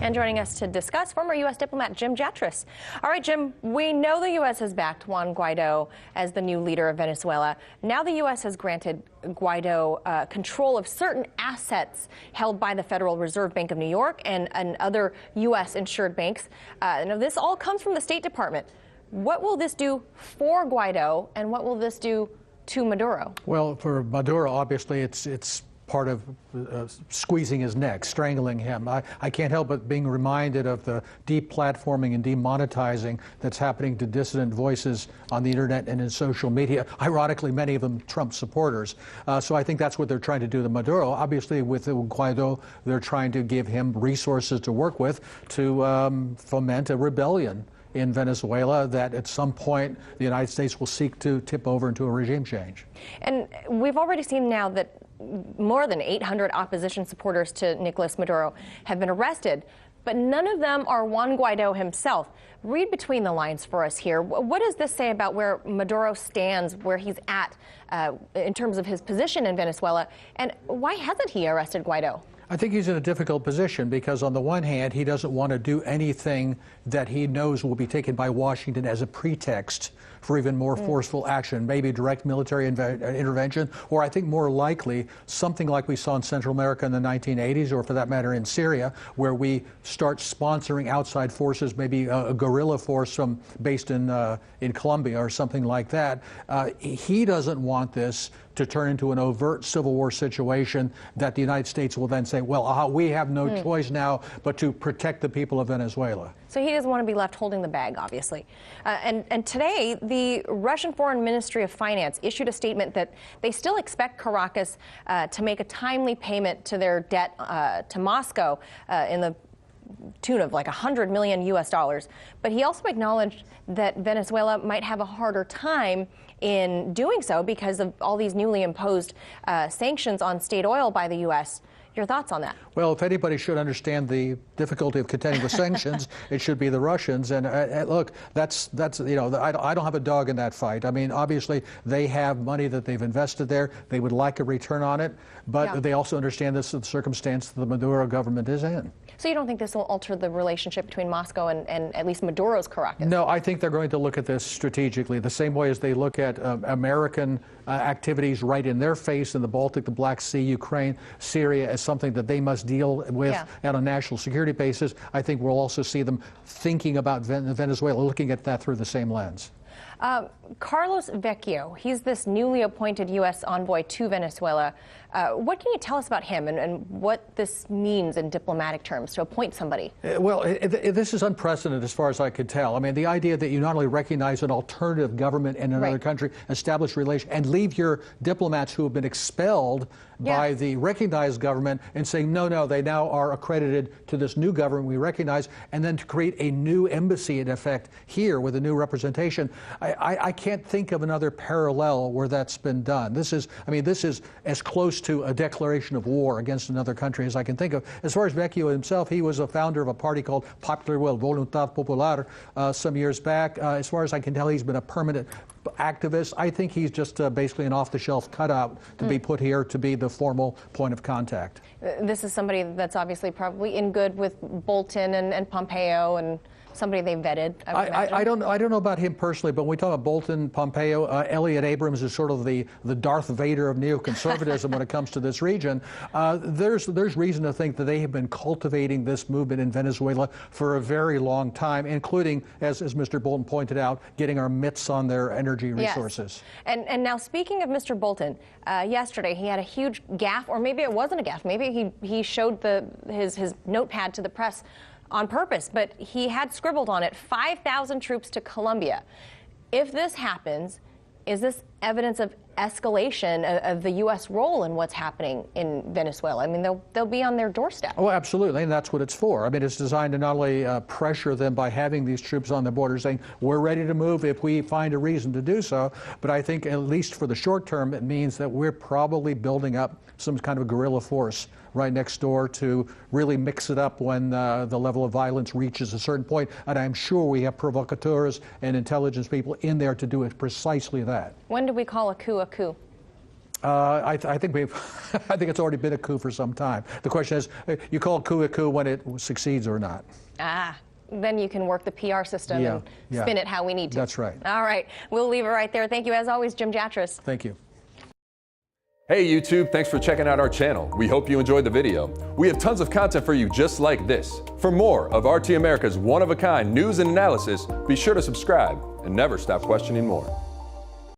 And joining us to discuss, former U.S. diplomat Jim Jatras. All right, Jim, we know the U.S. has backed Juan Guaido as the new leader of Venezuela. Now the U.S. has granted Guaido control of certain assets held by the Federal Reserve Bank of New York and other U.S. insured banks. Now this all comes from the State Department. What will this do for Guaido, and what will this do to Maduro? Well, for Maduro, obviously, it's part of squeezing his neck, strangling him. I can't help but being reminded of the deplatforming and demonetizing that's happening to dissident voices on the internet and in social media. Ironically, many of them Trump supporters. So I think that's what they're trying to do to Maduro. Obviously, with Guaido, they're trying to give him resources to work with to foment a rebellion in Venezuela that at some point the United States will seek to tip over into a regime change. And we've already seen now that more than 800 opposition supporters to Nicolas Maduro have been arrested, but none of them are Juan Guaido himself. Read between the lines for us here. What does this say about where Maduro stands, where he's at in terms of his position in Venezuela, and why hasn't he arrested Guaido? I think he's in a difficult position because on the one hand, he doesn't want to do anything that he knows will be taken by Washington as a pretext for even more forceful action, maybe direct military intervention, or I think more likely something like we saw in Central America in the 1980s, or for that matter in Syria, where we start sponsoring outside forces, maybe a guerrilla force based in Colombia or something like that. He doesn't want this to turn into an overt civil war situation that the United States will then say, well, we have no choice now but to protect the people of Venezuela. So he doesn't want to be left holding the bag, obviously. And today, the Russian Foreign Ministry of Finance issued a statement that they still expect Caracas to make a timely payment to their debt to Moscow in the tune of like $100 million US. But he also acknowledged that Venezuela might have a harder time in doing so because of all these newly imposed sanctions on state oil by the U.S. Your thoughts on that? Well, if anybody should understand the difficulty of contending with sanctions, it should be the Russians. And look, that's you know, I don't have a dog in that fight. I mean, obviously, they have money that they've invested there. They would like a return on it, but they also understand this is the circumstance that the Maduro government is in. So you don't think this will alter the relationship between Moscow and at least Maduro's Caracas? No, I think they're going to look at this strategically, the same way as they look at American activities right in their face in the Baltic, the Black Sea, Ukraine, Syria, as something that they must deal with on a national security basis. I think we'll also see them thinking about Venezuela, looking at that through the same lens. Carlos Vecchio, he's this newly appointed U.S. envoy to Venezuela. What can you tell us about him and what this means in diplomatic terms to appoint somebody? Well, this is unprecedented as far as I could tell. I mean, the idea that you not only recognize an alternative government in another country, establish relations, and leave your diplomats who have been expelled by the recognized government and saying, no, they now are accredited to this new government we recognize, and then to create a new embassy, in effect, here with a new representation. I can't think of another parallel where that's been done. This is as close to a declaration of war against another country as I can think of. As far as Vecchio himself, he was a founder of a party called Popular Will, Voluntad Popular, some years back. As far as I can tell, he's been a permanent activist. I think he's just basically an off-the-shelf cutout to be put here to be the formal point of contact. This is somebody that's obviously probably in good with Bolton and Pompeo and somebody they vetted. I don't know about him personally, but when we talk about Bolton, Pompeo, Elliott Abrams is sort of the Darth Vader of neoconservatism when it comes to this region. There's reason to think that they have been cultivating this movement in Venezuela for a very long time, including, as Mr. Bolton pointed out, getting our mitts on their energy resources. Yes. And now, speaking of Mr. Bolton, yesterday he had a huge gaffe, or maybe it wasn't a gaffe. Maybe he showed his notepad to the press on purpose, but he had scribbled on it 5,000 troops to Colombia. If this happens, is this evidence of escalation of the U.S. role in what's happening in Venezuela? I mean, they'll be on their doorstep. Oh, absolutely, and that's what it's for. I mean, it's designed to not only pressure them by having these troops on the border saying, we're ready to move if we find a reason to do so, but I think at least for the short term, it means that we're probably building up some kind of a guerrilla force right next door to really mix it up when the level of violence reaches a certain point. And I'm sure we have provocateurs and intelligence people in there to do it precisely that. When do we call a coup a coup? I think I think it's already been a coup for some time. The question is, you call a coup when it succeeds or not. Then you can work the PR system and spin it how we need to. That's right. All right. We'll leave it right there. Thank you, as always, Jim Jatras. Thank you. Hey YouTube, thanks for checking out our channel. We hope you enjoyed the video. We have tons of content for you just like this. For more of RT America's one-of-a-kind news and analysis, be sure to subscribe and never stop questioning more.